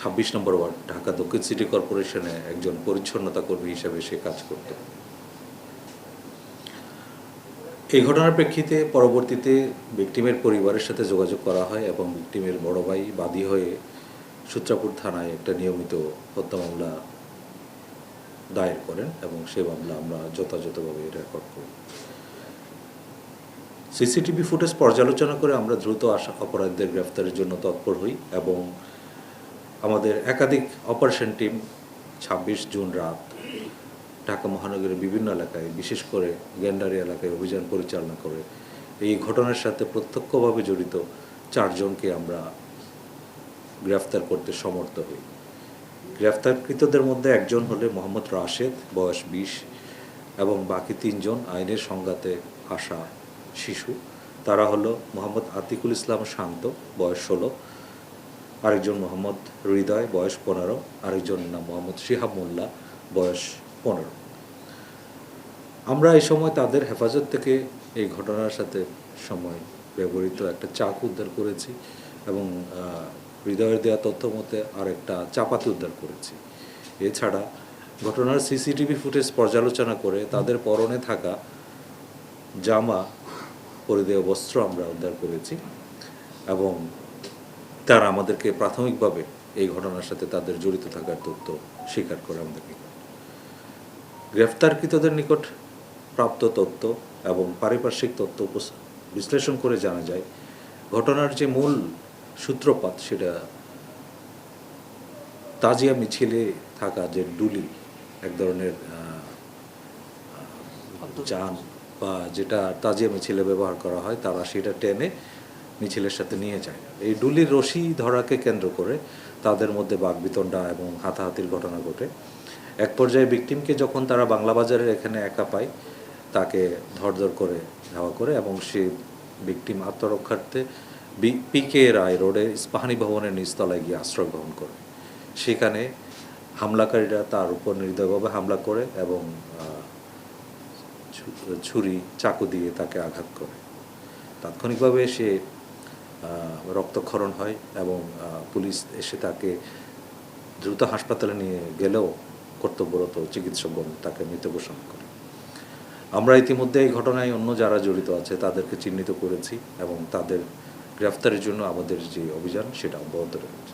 26 নম্বর word Dhaka দক্ষিণ city কর্পোরেশনে একজন পরিচ্ছন্নতা কর্মী হিসেবে সে কাজ করত। এই ঘটনার প্রেক্ষিতে পরবর্তীতে ভিকটিমের পরিবারের সাথে যোগাযোগ করা হয় এবং ভিকটিমের বড় ভাই বাদী হয়ে সূত্রাপুর থানায় একটা নিয়মিত হত্যা মামলা দায়ের করেন এবং সেই মামলা আমরা যথাযথভাবে রেকর্ড করি। সিসিটিভি ফুটেজ পর্যালোচনা করে আমরা দ্রুত অপরাধীদের গ্রেফতারের জন্য তৎপর হই এবং আমাদের একাধিক অপারেশন টিম 26 জুন রাত ঢাকা মহানগরের বিভিন্ন এলাকায়, বিশেষ করে গ্যান্ডারি এলাকায় অভিযান পরিচালনা করে এই ঘটনার সাথে প্রত্যক্ষভাবে জড়িত 4 জনকে আমরা গ্রেফতার করতে সমর্থ হই। গ্রেফতারকৃতদের মধ্যে একজন হলে মোহাম্মদ রাশেদ, বয়স 20, এবং বাকি 3 জন আইনের সংঘাতে আসা শিশু। তারা হলো মোহাম্মদ আতিকুল ইসলাম শান্ত, বয়স 16, আরেকজন মোহাম্মদ হৃদয়, বয়স 15, আরেকজন নাম মোহাম্মদ শিহাব মোল্লা, বয়স 15। আমরা এই সময় তাদের হেফাজত থেকে এই ঘটনার সাথে সময় ব্যবহৃত একটা চাকু উদ্ধার করেছি এবং হৃদয়ের দেওয়া তথ্য মতে আরেকটা চাপাতি উদ্ধার করেছি। এছাড়া ঘটনার সিসিটিভি ফুটেজ পর্যালোচনা করে তাদের পরনে থাকা জামা, পরিধেয় বস্ত্র আমরা উদ্ধার করেছি এবং তারা আমাদেরকে প্রাথমিকভাবে এই ঘটনার সাথে তাদের জড়িত থাকার তথ্য স্বীকার করে আমাদের নিকট। গ্রেফতারকৃতদের নিকট প্রাপ্ত তথ্য এবং পারিপার্শ্বিক তথ্য বিশ্লেষণ করে জানা যায় ঘটনার যে মূল সূত্রপাত সেটা তাজিয়া মিছিলে থাকা যে ডুলি, এক ধরনের যান বা যেটা তাজিয়া মিছিলে ব্যবহার করা হয়, তারা সেটা টেনে মিছিলের সাথে নিয়ে যায়। এই ডুলির রশি ধরাকে কেন্দ্র করে তাদের মধ্যে বাকবিতণ্ডা এবং হাতাহাতির ঘটনা ঘটে। এক পর্যায়ে ভিকটিমকে যখন তারা বাংলা বাজারের এখানে একা পায়, তাকে ধরধর করে ধাওয়া করে এবং সে ভিকটিম আত্মরক্ষার্থে পিকে রায় রোডে ইস্পাহানি ভবনের নিচতলায় গিয়ে আশ্রয় গ্রহণ করে। সেখানে হামলাকারীরা তার উপর নির্দয়ভাবে হামলা করে এবং ছুরি, চাকু দিয়ে তাকে আঘাত করে। তাৎক্ষণিকভাবে সে রক্তক্ষরণ হয় এবং পুলিশ এসে তাকে দ্রুত হাসপাতালে নিয়ে গেলেও কর্তব্যরত চিকিৎসকগণ তাকে মৃত ঘোষণা করে। আমরা ইতিমধ্যে এই ঘটনায় অন্য যারা জড়িত আছে তাদেরকে চিহ্নিত করেছি এবং তাদের গ্রেফতারের জন্য আমাদের যে অভিযান সেটা অব্যাহত রয়েছে।